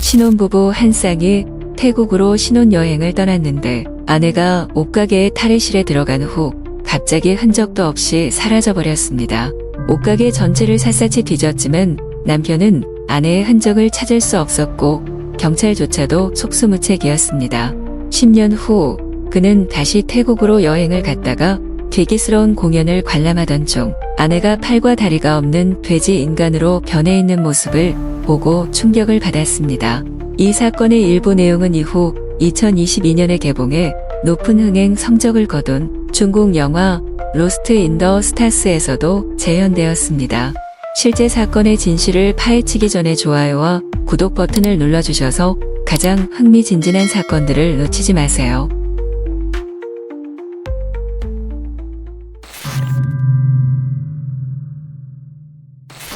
신혼부부 한 쌍이 태국으로 신혼여행을 떠났는데 아내가 옷가게의 탈의실에 들어간 후 갑자기 흔적도 없이 사라져버렸습니다. 옷가게 전체를 샅샅이 뒤졌지만 남편은 아내의 흔적을 찾을 수 없었고 경찰조차도 속수무책이었습니다. 10년 후 그는 다시 태국으로 여행을 갔다가 괴기스러운 공연을 관람하던 중 아내가 팔과 다리가 없는 돼지 인간으로 변해 있는 모습을 보고 충격을 받았습니다. 이 사건의 일부 내용은 이후 2022년에 개봉해 높은 흥행 성적을 거둔 중국 영화 로스트 인 더 스타스에서도 재현되었습니다. 실제 사건의 진실을 파헤치기 전에 좋아요와 구독 버튼을 눌러주셔서 가장 흥미진진한 사건들을 놓치지 마세요.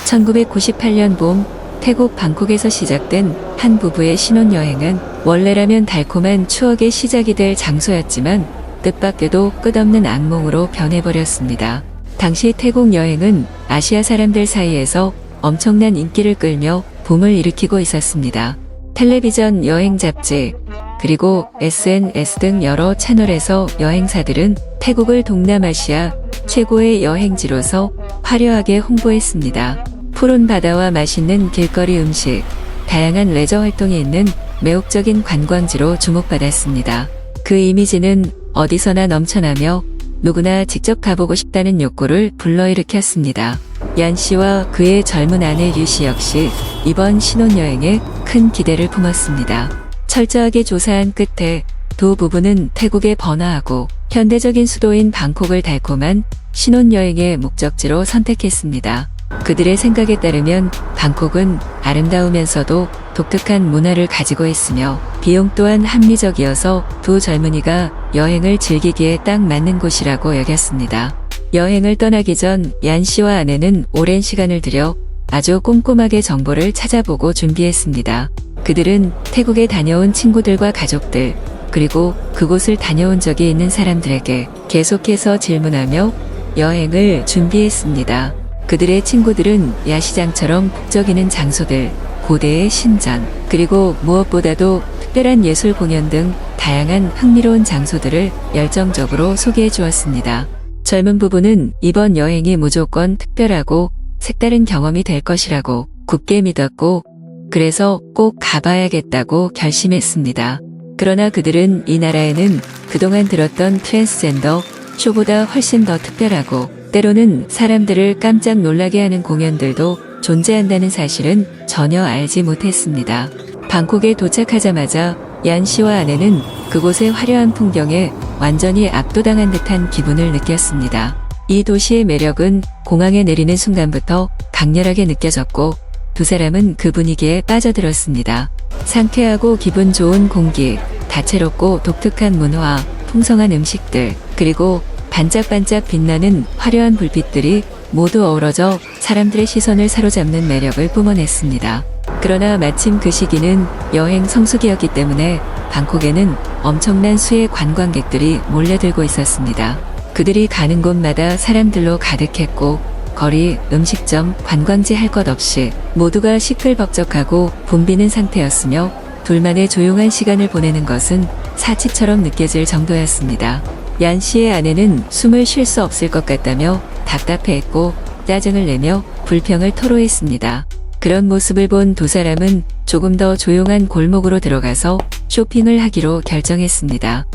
(1998년) 봄 태국 방콕에서 시작된 한 부부의 신혼여행은 원래라면 달콤한 추억의 시작이 될 장소였지만 뜻밖에도 끝없는 악몽으로 변해버렸습니다. 당시 태국 여행은 아시아 사람들 사이에서 엄청난 인기를 끌며 붐을 일으키고 있었습니다. 텔레비전 여행 잡지, 그리고 SNS 등 여러 채널에서 여행사들은 태국을 동남아시아 최고의 여행지로서 화려하게 홍보했습니다. 푸른 바다와 맛있는 길거리 음식, 다양한 레저 활동이 있는 매혹적인 관광지로 주목받았습니다. 그 이미지는 어디서나 넘쳐나며 누구나 직접 가보고 싶다는 욕구를 불러일으켰습니다. 얀 씨와 그의 젊은 아내 류 씨 역시 이번 신혼여행에 큰 기대를 품었습니다. 철저하게 조사한 끝에 두 부부는 태국에 번화하고 현대적인 수도인 방콕을 달콤한 신혼여행의 목적지로 선택했습니다. 그들의 생각에 따르면 방콕은 아름다우면서도 독특한 문화를 가지고 있으며 비용 또한 합리적이어서 두 젊은이가 여행을 즐기기에 딱 맞는 곳이라고 여겼습니다. 여행을 떠나기 전 얀 씨와 아내는 오랜 시간을 들여 아주 꼼꼼하게 정보를 찾아보고 준비했습니다. 그들은 태국에 다녀온 친구들과 가족들, 그리고 그곳을 다녀온 적이 있는 사람들에게 계속해서 질문하며 여행을 준비했습니다. 그들의 친구들은 야시장처럼 북적이는 장소들, 고대의 신전, 그리고 무엇보다도 특별한 예술 공연 등 다양한 흥미로운 장소들을 열정적으로 소개해 주었습니다. 젊은 부부는 이번 여행이 무조건 특별하고 색다른 경험이 될 것이라고 굳게 믿었고, 그래서 꼭 가봐야겠다고 결심했습니다. 그러나 그들은 이 나라에는 그동안 들었던 트랜스젠더 쇼보다 훨씬 더 특별하고 때로는 사람들을 깜짝 놀라게 하는 공연들도 존재한다는 사실은 전혀 알지 못했습니다. 방콕에 도착하자마자 얀 씨와 아내는 그곳의 화려한 풍경에 완전히 압도당한 듯한 기분을 느꼈습니다. 이 도시의 매력은 공항에 내리는 순간부터 강렬하게 느껴졌고 두 사람은 그 분위기에 빠져들었습니다. 상쾌하고 기분 좋은 공기, 다채롭고 독특한 문화, 풍성한 음식들, 그리고 반짝반짝 빛나는 화려한 불빛들이 모두 어우러져 사람들의 시선을 사로잡는 매력을 뿜어냈습니다. 그러나 마침 그 시기는 여행 성수기였기 때문에 방콕에는 엄청난 수의 관광객들이 몰려들고 있었습니다. 그들이 가는 곳마다 사람들로 가득했고 거리, 음식점, 관광지 할 것 없이 모두가 시끌벅적하고 붐비는 상태였으며 둘만의 조용한 시간을 보내는 것은 사치처럼 느껴질 정도였습니다. 얀 씨의 아내는 숨을 쉴 수 없을 것 같다며 답답해했고 짜증을 내며 불평을 토로했습니다. 그런 모습을 본 두 사람은 조금 더 조용한 골목으로 들어가서 쇼핑을 하기로 결정했습니다.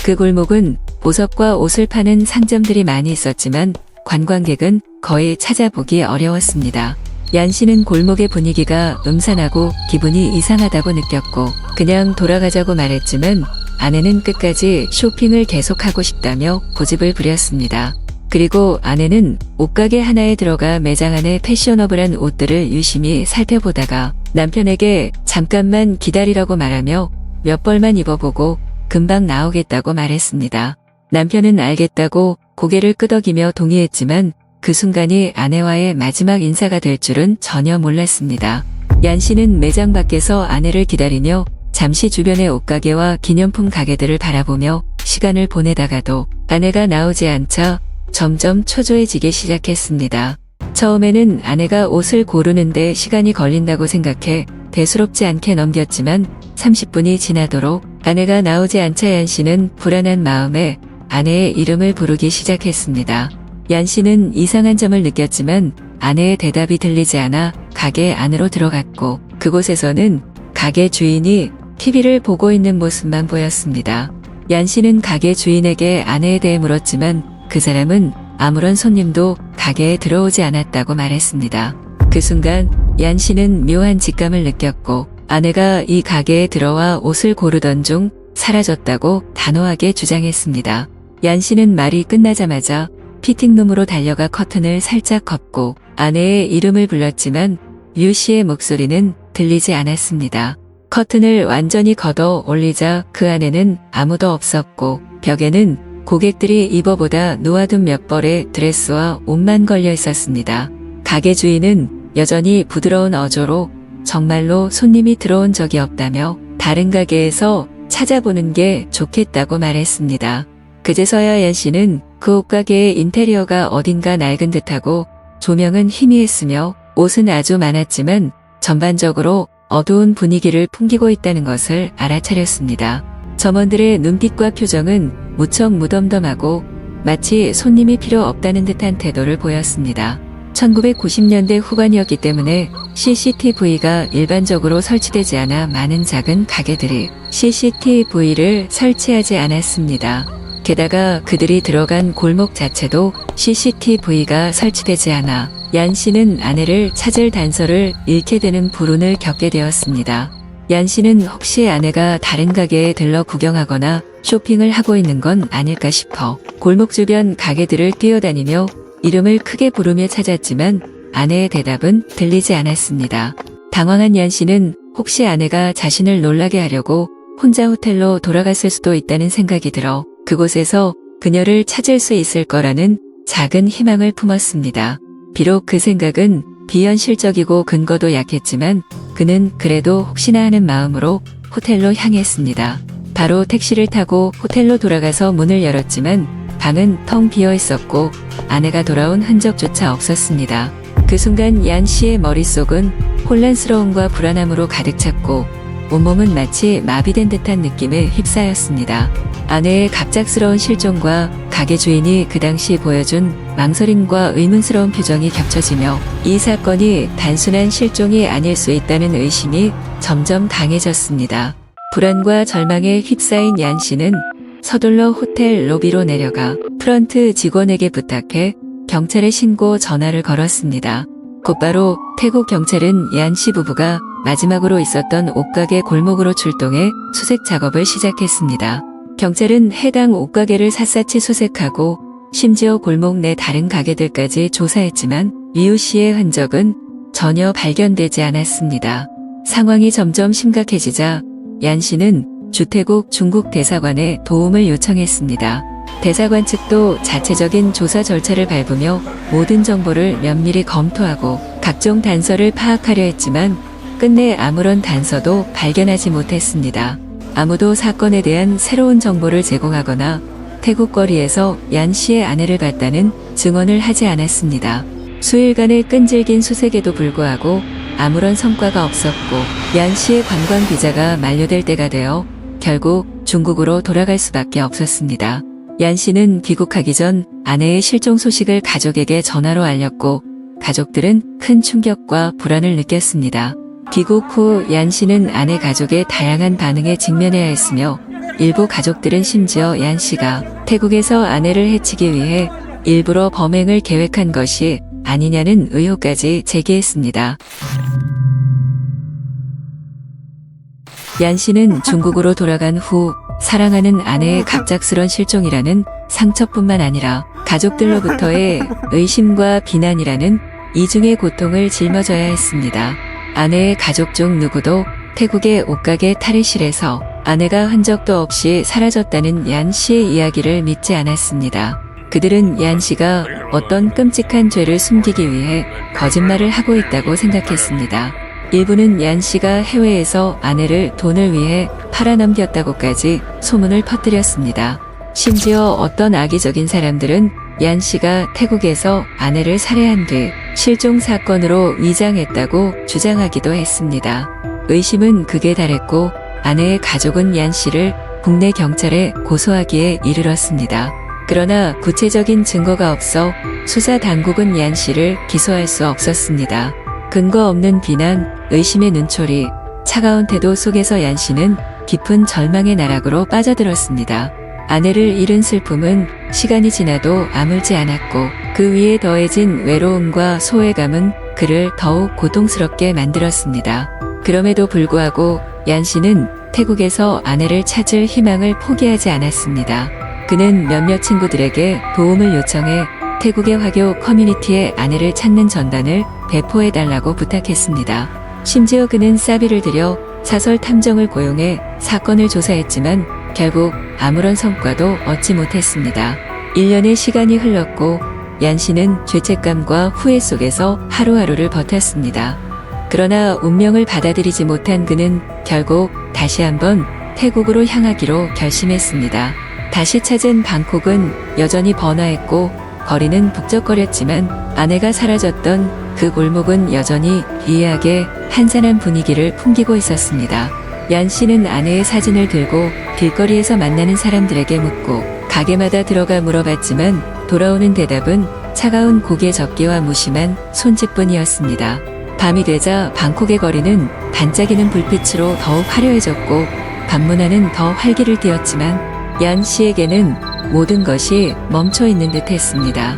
그 골목은 보석과 옷을 파는 상점들이 많이 있었지만 관광객은 거의 찾아보기 어려웠습니다. 얀 씨는 골목의 분위기가 음산하고 기분이 이상하다고 느꼈고 그냥 돌아가자고 말했지만 아내는 끝까지 쇼핑을 계속하고 싶다며 고집을 부렸습니다. 그리고 아내는 옷가게 하나에 들어가 매장 안의 패셔너블한 옷들을 유심히 살펴보다가 남편에게 잠깐만 기다리라고 말하며 몇 벌만 입어보고 금방 나오겠다고 말했습니다. 남편은 알겠다고 고개를 끄덕이며 동의했지만 그 순간이 아내와의 마지막 인사가 될 줄은 전혀 몰랐습니다. 얀 씨는 매장 밖에서 아내를 기다리며 잠시 주변의 옷가게와 기념품 가게들을 바라보며 시간을 보내다가도 아내가 나오지 않자 점점 초조해지기 시작했습니다. 처음에는 아내가 옷을 고르는데 시간이 걸린다고 생각해 대수롭지 않게 넘겼지만 30분이 지나도록 아내가 나오지 않자 얀 씨는 불안한 마음에 아내의 이름을 부르기 시작했습니다. 얀 씨는 이상한 점을 느꼈지만 아내의 대답이 들리지 않아 가게 안으로 들어갔고 그곳에서는 가게 주인이 TV를 보고 있는 모습만 보였습니다. 얀 씨는 가게 주인에게 아내에 대해 물었지만 그 사람은 아무런 손님도 가게에 들어오지 않았다고 말했습니다. 그 순간 얀 씨는 묘한 직감을 느꼈고 아내가 이 가게에 들어와 옷을 고르던 중 사라졌다고 단호하게 주장했습니다. 얀 씨는 말이 끝나자마자 피팅룸으로 달려가 커튼을 살짝 걷고 아내의 이름을 불렀지만 류 씨의 목소리는 들리지 않았습니다. 커튼을 완전히 걷어 올리자 그 안에는 아무도 없었고 벽에는 고객들이 입어보다 놓아둔 몇 벌의 드레스와 옷만 걸려 있었습니다. 가게 주인은 여전히 부드러운 어조로 정말로 손님이 들어온 적이 없다며 다른 가게에서 찾아보는 게 좋겠다고 말했습니다. 그제서야 얀 씨는 그 옷가게의 인테리어가 어딘가 낡은 듯하고 조명은 희미했으며 옷은 아주 많았지만 전반적으로 어두운 분위기를 풍기고 있다는 것을 알아차렸습니다. 점원들의 눈빛과 표정은 무척 무덤덤하고 마치 손님이 필요 없다는 듯한 태도를 보였습니다. 1990년대 후반이었기 때문에 CCTV가 일반적으로 설치되지 않아 많은 작은 가게들이 CCTV를 설치하지 않았습니다. 게다가 그들이 들어간 골목 자체도 CCTV가 설치되지 않아 얀 씨는 아내를 찾을 단서를 잃게 되는 불운을 겪게 되었습니다. 얀 씨는 혹시 아내가 다른 가게에 들러 구경하거나 쇼핑을 하고 있는 건 아닐까 싶어 골목 주변 가게들을 뛰어다니며 이름을 크게 부르며 찾았지만 아내의 대답은 들리지 않았습니다. 당황한 얀 씨는 혹시 아내가 자신을 놀라게 하려고 혼자 호텔로 돌아갔을 수도 있다는 생각이 들어 그곳에서 그녀를 찾을 수 있을 거라는 작은 희망을 품었습니다. 비록 그 생각은 비현실적이고 근거도 약했지만 그는 그래도 혹시나 하는 마음으로 호텔로 향했습니다. 바로 택시를 타고 호텔로 돌아가서 문을 열었지만 방은 텅 비어 있었고 아내가 돌아온 흔적조차 없었습니다. 그 순간 얀 씨의 머릿속은 혼란스러움과 불안함으로 가득 찼고 온몸은 마치 마비된 듯한 느낌에 휩싸였습니다. 아내의 갑작스러운 실종과 가게 주인이 그 당시 보여준 망설임과 의문스러운 표정이 겹쳐지며 이 사건이 단순한 실종이 아닐 수 있다는 의심이 점점 강해졌습니다. 불안과 절망에 휩싸인 얀 씨는 서둘러 호텔 로비로 내려가 프런트 직원에게 부탁해 경찰에 신고 전화를 걸었습니다. 곧바로 태국 경찰은 얀 씨 부부가 마지막으로 있었던 옷가게 골목으로 출동해 수색 작업을 시작했습니다. 경찰은 해당 옷가게를 샅샅이 수색하고 심지어 골목 내 다른 가게들까지 조사했지만 리우 씨의 흔적은 전혀 발견되지 않았습니다. 상황이 점점 심각해지자 얀 씨는 주태국 중국 대사관에 도움을 요청했습니다. 대사관 측도 자체적인 조사 절차를 밟으며 모든 정보를 면밀히 검토하고 각종 단서를 파악하려 했지만 끝내 아무런 단서도 발견하지 못했습니다. 아무도 사건에 대한 새로운 정보를 제공하거나 태국 거리에서 얀 씨의 아내를 봤다는 증언을 하지 않았습니다. 수일간의 끈질긴 수색에도 불구하고 아무런 성과가 없었고 얀 씨의 관광 비자가 만료될 때가 되어 결국 중국으로 돌아갈 수밖에 없었습니다. 얀 씨는 귀국하기 전 아내의 실종 소식을 가족에게 전화로 알렸고 가족들은 큰 충격과 불안을 느꼈습니다. 귀국 후 얀 씨는 아내 가족의 다양한 반응에 직면해야 했으며 일부 가족들은 심지어 얀 씨가 태국에서 아내를 해치기 위해 일부러 범행을 계획한 것이 아니냐는 의혹까지 제기했습니다. 얀 씨는 중국으로 돌아간 후 사랑하는 아내의 갑작스런 실종이라는 상처뿐만 아니라 가족들로부터의 의심과 비난이라는 이중의 고통을 짊어져야 했습니다. 아내의 가족 중 누구도 태국의 옷가게 탈의실에서 아내가 흔적도 없이 사라졌다는 얀 씨의 이야기를 믿지 않았습니다. 그들은 얀 씨가 어떤 끔찍한 죄를 숨기기 위해 거짓말을 하고 있다고 생각했습니다. 일부는 얀 씨가 해외에서 아내를 돈을 위해 팔아넘겼다고까지 소문을 퍼뜨렸습니다. 심지어 어떤 악의적인 사람들은 얀 씨가 태국에서 아내를 살해한 뒤 실종 사건으로 위장했다고 주장하기도 했습니다. 의심은 극에 달했고 아내의 가족은 얀 씨를 국내 경찰에 고소하기에 이르렀습니다. 그러나 구체적인 증거가 없어 수사 당국은 얀 씨를 기소할 수 없었습니다. 근거 없는 비난, 의심의 눈초리, 차가운 태도 속에서 얀 씨는 깊은 절망의 나락으로 빠져들었습니다. 아내를 잃은 슬픔은 시간이 지나도 아물지 않았고 그 위에 더해진 외로움과 소외감은 그를 더욱 고통스럽게 만들었습니다. 그럼에도 불구하고 얀 씨는 태국에서 아내를 찾을 희망을 포기하지 않았습니다. 그는 몇몇 친구들에게 도움을 요청해 태국의 화교 커뮤니티에 아내를 찾는 전단을 배포해달라고 부탁했습니다. 심지어 그는 사비를 들여 사설 탐정을 고용해 사건을 조사했지만 결국 아무런 성과도 얻지 못했습니다. 1년의 시간이 흘렀고 얀 씨는 죄책감과 후회 속에서 하루하루를 버텼습니다. 그러나 운명을 받아들이지 못한 그는 결국 다시 한번 태국으로 향하기로 결심했습니다. 다시 찾은 방콕은 여전히 번화했고 거리는 북적거렸지만 아내가 사라졌던 그 골목은 여전히 기이하게 한산한 분위기를 풍기고 있었습니다. 얀 씨는 아내의 사진을 들고 길거리에서 만나는 사람들에게 묻고 가게마다 들어가 물어봤지만 돌아오는 대답은 차가운 고개 접기와 무심한 손짓뿐이었습니다. 밤이 되자 방콕의 거리는 반짝이는 불빛으로 더욱 화려해졌고 밤문화는 더 활기를 띠었지만 얀 씨에게는 모든 것이 멈춰 있는 듯 했습니다.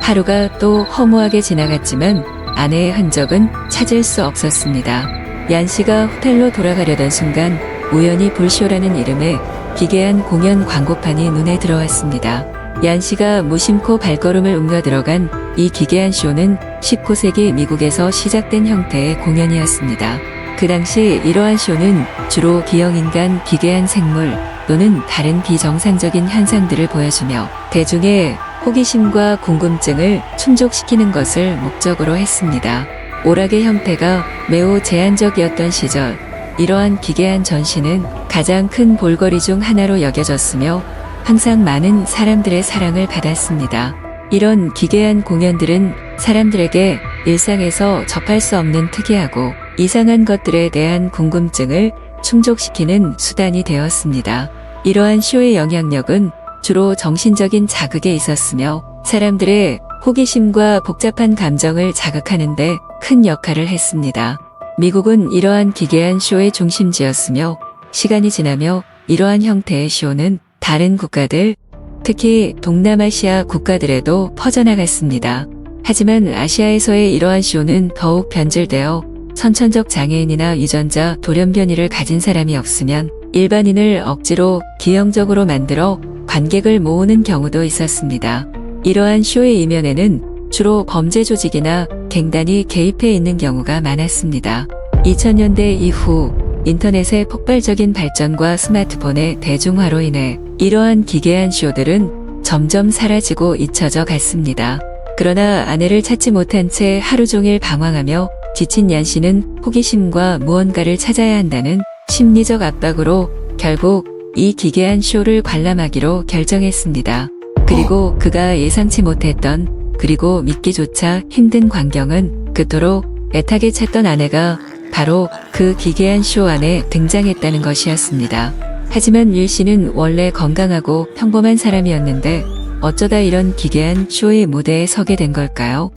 하루가 또 허무하게 지나갔지만 아내의 흔적은 찾을 수 없었습니다. 얀 씨가 호텔로 돌아가려던 순간 우연히 불쇼라는 이름의 기괴한 공연 광고판이 눈에 들어왔습니다. 얀 씨가 무심코 발걸음을 옮겨 들어간 이 기괴한 쇼는 19세기 미국에서 시작된 형태의 공연이었습니다. 그 당시 이러한 쇼는 주로 기형인간, 기괴한 생물 또는 다른 비정상적인 현상들을 보여주며 대중의 호기심과 궁금증을 충족시키는 것을 목적으로 했습니다. 오락의 형태가 매우 제한적이었던 시절, 이러한 기괴한 전시는 가장 큰 볼거리 중 하나로 여겨졌으며 항상 많은 사람들의 사랑을 받았습니다. 이런 기괴한 공연들은 사람들에게 일상에서 접할 수 없는 특이하고 이상한 것들에 대한 궁금증을 충족시키는 수단이 되었습니다. 이러한 쇼의 영향력은 주로 정신적인 자극에 있었으며 사람들의 호기심과 복잡한 감정을 자극하는 데 큰 역할을 했습니다. 미국은 이러한 기괴한 쇼의 중심지였으며 시간이 지나며 이러한 형태의 쇼는 다른 국가들, 특히 동남아시아 국가들에도 퍼져나갔습니다. 하지만 아시아에서의 이러한 쇼는 더욱 변질되어 선천적 장애인이나 유전자 돌연변이를 가진 사람이 없으면 일반인을 억지로 기형적으로 만들어 관객을 모으는 경우도 있었습니다. 이러한 쇼의 이면에는 주로 범죄 조직이나 갱단이 개입해 있는 경우가 많았습니다. 2000년대 이후 인터넷의 폭발적인 발전과 스마트폰의 대중화로 인해 이러한 기괴한 쇼들은 점점 사라지고 잊혀져 갔습니다. 그러나 아내를 찾지 못한 채 하루 종일 방황하며 지친 얀 씨는 호기심과 무언가를 찾아야 한다는 심리적 압박으로 결국 이 기괴한 쇼를 관람하기로 결정했습니다. 그리고 그가 예상치 못했던 그리고 믿기조차 힘든 광경은 그토록 애타게 찾던 아내가 바로 그 기괴한 쇼 안에 등장했다는 것이었습니다. 하지만 윌 씨는 원래 건강하고 평범한 사람이었는데 어쩌다 이런 기괴한 쇼의 무대에 서게 된 걸까요?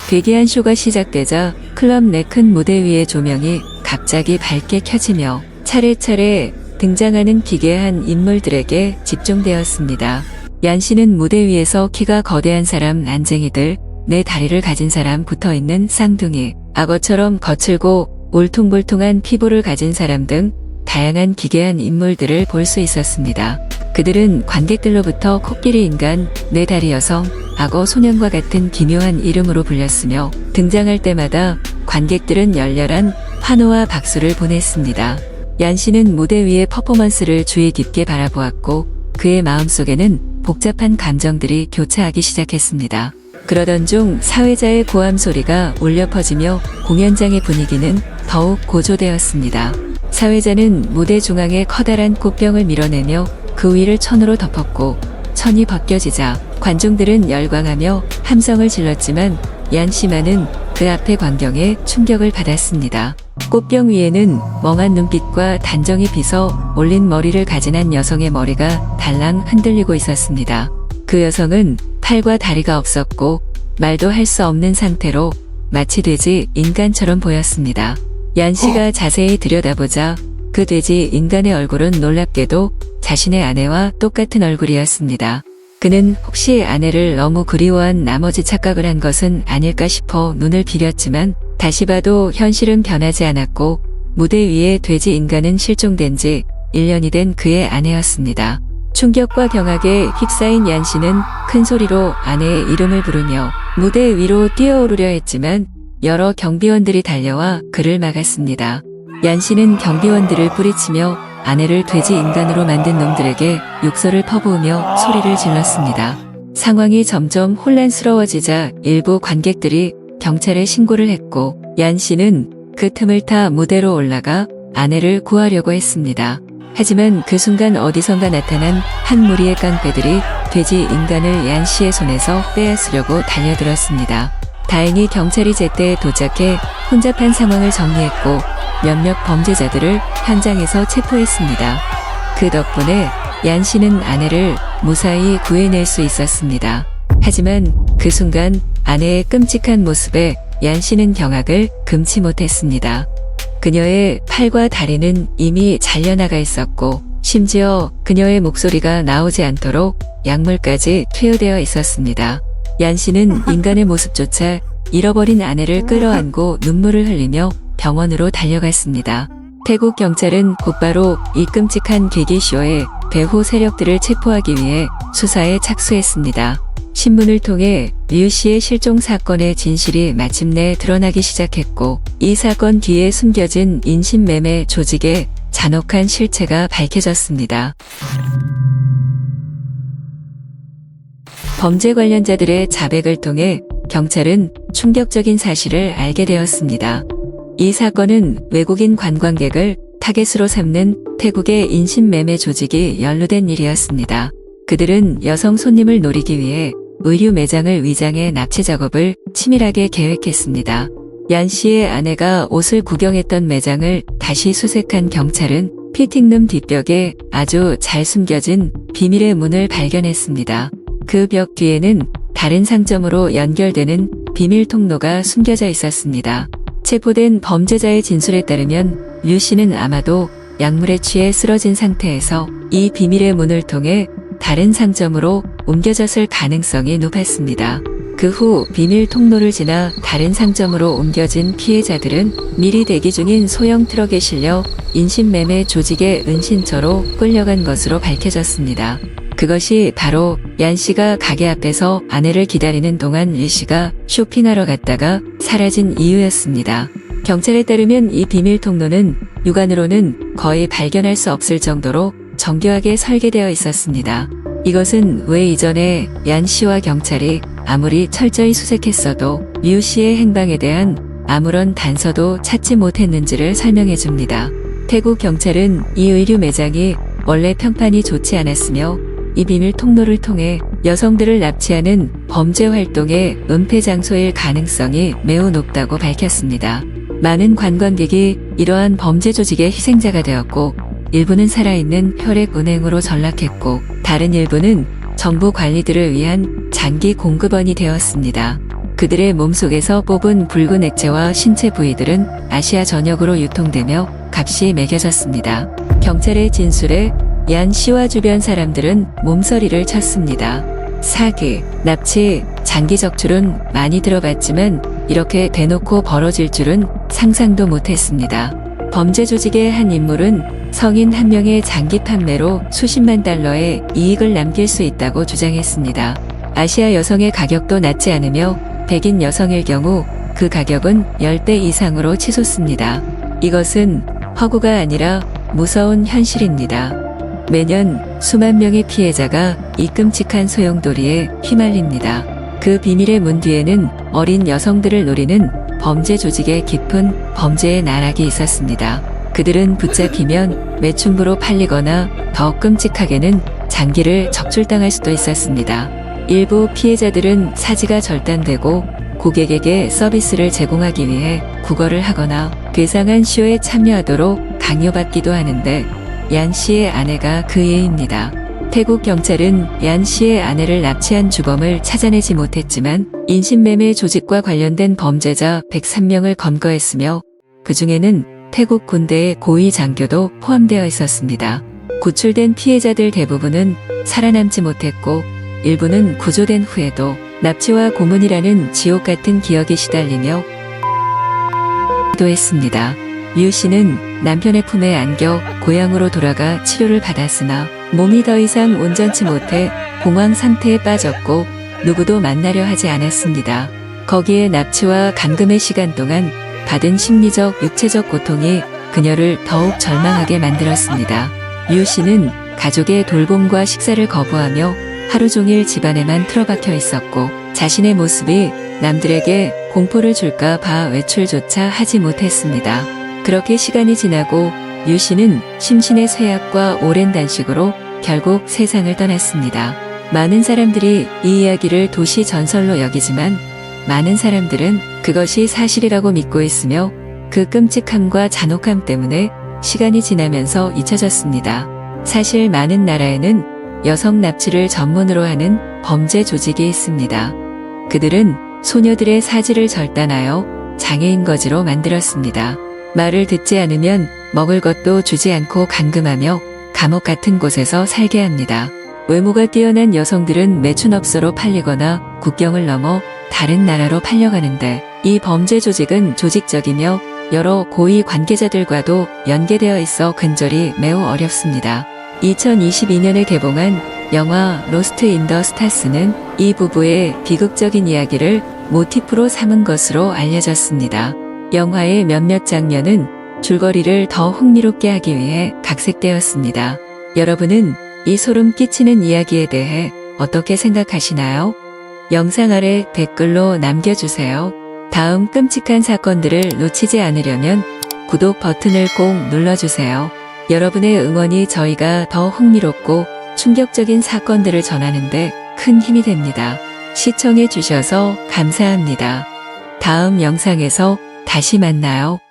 괴기한 쇼가 시작되자 클럽 내 큰 무대 위의 조명이 갑자기 밝게 켜지며 차례차례 등장하는 기괴한 인물들에게 집중되었습니다. 얀 씨는 무대 위에서 키가 거대한 사람 난쟁이들, 네 다리를 가진 사람 붙어있는 쌍둥이, 악어처럼 거칠고 울퉁불퉁한 피부를 가진 사람 등 다양한 기괴한 인물들을 볼 수 있었습니다. 그들은 관객들로부터 코끼리 인간, 네 다리 여성, 악어 소년과 같은 기묘한 이름으로 불렸으며 등장할 때마다 관객들은 열렬한 환호와 박수를 보냈습니다. 얀 씨는 무대 위의 퍼포먼스를 주의 깊게 바라보았고 그의 마음속에는 복잡한 감정들이 교차하기 시작했습니다. 그러던 중 사회자의 고함 소리가 울려 퍼지며 공연장의 분위기는 더욱 고조되었습니다. 사회자는 무대 중앙에 커다란 꽃병을 밀어내며 그 위를 천으로 덮었고 천이 벗겨지자 관중들은 열광하며 함성을 질렀지만 얀 씨만은 그 앞의 광경에 충격을 받았습니다. 꽃병 위에는 멍한 눈빛과 단정히 빗어 올린 머리를 가진 한 여성의 머리가 달랑 흔들리고 있었습니다. 그 여성은 팔과 다리가 없었고 말도 할 수 없는 상태로 마치 돼지 인간처럼 보였습니다. 얀 씨가 자세히 들여다보자 그 돼지 인간의 얼굴은 놀랍게도 자신의 아내와 똑같은 얼굴이었습니다. 그는 혹시 아내를 너무 그리워한 나머지 착각을 한 것은 아닐까 싶어 눈을 비볐지만 다시 봐도 현실은 변하지 않았고 무대 위에 돼지 인간은 실종된 지 1년이 된 그의 아내였습니다. 충격과 경악에 휩싸인 얀 씨는 큰 소리로 아내의 이름을 부르며 무대 위로 뛰어오르려 했지만 여러 경비원들이 달려와 그를 막았습니다. 얀 씨는 경비원들을 뿌리치며 아내를 돼지 인간으로 만든 놈들에게 욕설을 퍼부으며 소리를 질렀습니다. 상황이 점점 혼란스러워지자 일부 관객들이 경찰에 신고를 했고 얀 씨는 그 틈을 타 무대로 올라가 아내를 구하려고 했습니다. 하지만 그 순간 어디선가 나타난 한 무리의 깡패들이 돼지 인간을 얀 씨의 손에서 빼앗으려고 달려들었습니다. 다행히 경찰이 제때 도착해 혼잡한 상황을 정리했고 몇몇 범죄자들을 현장에서 체포했습니다. 그 덕분에 얀 씨는 아내를 무사히 구해낼 수 있었습니다. 하지만 그 순간 아내의 끔찍한 모습에 얀 씨는 경악을 금치 못했습니다. 그녀의 팔과 다리는 이미 잘려나가 있었고 심지어 그녀의 목소리가 나오지 않도록 약물까지 투여되어 있었습니다. 얀 씨는 인간의 모습조차 잃어버린 아내를 끌어안고 눈물을 흘리며 병원으로 달려갔습니다. 태국 경찰은 곧바로 이 끔찍한 괴기쇼의 배후 세력들을 체포하기 위해 수사에 착수했습니다. 신문을 통해 류 씨의 실종 사건의 진실이 마침내 드러나기 시작했고 이 사건 뒤에 숨겨진 인신매매 조직의 잔혹한 실체가 밝혀졌습니다. 범죄 관련자들의 자백을 통해 경찰은 충격적인 사실을 알게 되었습니다. 이 사건은 외국인 관광객을 타겟으로 삼는 태국의 인신매매 조직이 연루된 일이었습니다. 그들은 여성 손님을 노리기 위해 의류 매장을 위장해 납치 작업을 치밀하게 계획했습니다. 얀 씨의 아내가 옷을 구경했던 매장을 다시 수색한 경찰은 피팅룸 뒷벽에 아주 잘 숨겨진 비밀의 문을 발견했습니다. 그 벽 뒤에는 다른 상점으로 연결되는 비밀 통로가 숨겨져 있었습니다. 체포된 범죄자의 진술에 따르면 류 씨는 아마도 약물에 취해 쓰러진 상태에서 이 비밀의 문을 통해 다른 상점으로 옮겨졌을 가능성이 높았습니다. 그 후 비밀 통로를 지나 다른 상점으로 옮겨진 피해자들은 미리 대기 중인 소형 트럭에 실려 인신매매 조직의 은신처로 끌려간 것으로 밝혀졌습니다. 그것이 바로 얀 씨가 가게 앞에서 아내를 기다리는 동안 류 씨가 쇼핑하러 갔다가 사라진 이유였습니다. 경찰에 따르면 이 비밀 통로는 육안으로는 거의 발견할 수 없을 정도로 정교하게 설계되어 있었습니다. 이것은 왜 이전에 얀 씨와 경찰이 아무리 철저히 수색했어도 류 씨의 행방에 대한 아무런 단서도 찾지 못했는지를 설명해 줍니다. 태국 경찰은 이 의류 매장이 원래 평판이 좋지 않았으며 이 비밀 통로를 통해 여성들을 납치하는 범죄 활동의 은폐 장소일 가능성이 매우 높다고 밝혔습니다. 많은 관광객이 이러한 범죄 조직의 희생자가 되었고 일부는 살아있는 혈액은행으로 전락했고 다른 일부는 정부 관리들을 위한 장기 공급원이 되었습니다. 그들의 몸속에서 뽑은 붉은 액체와 신체 부위들은 아시아 전역으로 유통되며 값이 매겨졌습니다. 경찰의 진술에 얀 씨와 주변 사람들은 몸서리를 쳤습니다. 사기, 납치, 장기 적출은 많이 들어봤지만 이렇게 대놓고 벌어질 줄은 상상도 못했습니다. 범죄 조직의 한 인물은 성인 한 명의 장기 판매로 수십만 달러의 이익을 남길 수 있다고 주장했습니다. 아시아 여성의 가격도 낮지 않으며 백인 여성일 경우 그 가격은 10배 이상으로 치솟습니다. 이것은 허구가 아니라 무서운 현실입니다. 매년 수만 명의 피해자가 이 끔찍한 소용돌이에 휘말립니다. 그 비밀의 문 뒤에는 어린 여성들을 노리는 범죄 조직의 깊은 범죄의 나락이 있었습니다. 그들은 붙잡히면 매춘부로 팔리거나 더 끔찍하게는 장기를 적출당할 수도 있었습니다. 일부 피해자들은 사지가 절단되고 고객에게 서비스를 제공하기 위해 구걸을 하거나 괴상한 쇼에 참여하도록 강요받기도 하는데 얀 씨의 아내가 그 예입니다. 태국 경찰은 얀 씨의 아내를 납치한 주범을 찾아내지 못했지만 인신매매 조직과 관련된 범죄자 103명을 검거했으며 그 중에는 태국 군대의 고위 장교도 포함되어 있었습니다. 구출된 피해자들 대부분은 살아남지 못했고 일부는 구조된 후에도 납치와 고문이라는 지옥 같은 기억에 시달리며 기도했습니다. 류 씨는 남편의 품에 안겨 고향으로 돌아가 치료를 받았으나 몸이 더 이상 온전치 못해 공황 상태에 빠졌고 누구도 만나려 하지 않았습니다. 거기에 납치와 감금의 시간 동안 받은 심리적, 육체적 고통이 그녀를 더욱 절망하게 만들었습니다. 류 씨는 가족의 돌봄과 식사를 거부하며 하루 종일 집안에만 틀어박혀 있었고 자신의 모습이 남들에게 공포를 줄까 봐 외출조차 하지 못했습니다. 그렇게 시간이 지나고 류 씨는 심신의 쇠약과 오랜 단식으로 결국 세상을 떠났습니다. 많은 사람들이 이 이야기를 도시 전설로 여기지만 많은 사람들은 그것이 사실이라고 믿고 있으며 그 끔찍함과 잔혹함 때문에 시간이 지나면서 잊혀졌습니다. 사실 많은 나라에는 여성 납치를 전문으로 하는 범죄 조직이 있습니다. 그들은 소녀들의 사지를 절단하여 장애인 거지로 만들었습니다. 말을 듣지 않으면 먹을 것도 주지 않고 감금하며 감옥 같은 곳에서 살게 합니다. 외모가 뛰어난 여성들은 매춘업소로 팔리거나 국경을 넘어 다른 나라로 팔려가는데 이 범죄 조직은 조직적이며 여러 고위 관계자들과도 연계되어 있어 근절이 매우 어렵습니다. 2022년에 개봉한 영화 로스트 인 더 스타스는 이 부부의 비극적인 이야기를 모티프로 삼은 것으로 알려졌습니다. 영화의 몇몇 장면은 줄거리를 더 흥미롭게 하기 위해 각색되었습니다. 여러분은 이 소름 끼치는 이야기에 대해 어떻게 생각하시나요? 영상 아래 댓글로 남겨주세요. 다음 끔찍한 사건들을 놓치지 않으려면 구독 버튼을 꼭 눌러주세요. 여러분의 응원이 저희가 더 흥미롭고 충격적인 사건들을 전하는데 큰 힘이 됩니다. 시청해 주셔서 감사합니다. 다음 영상에서 다시 만나요.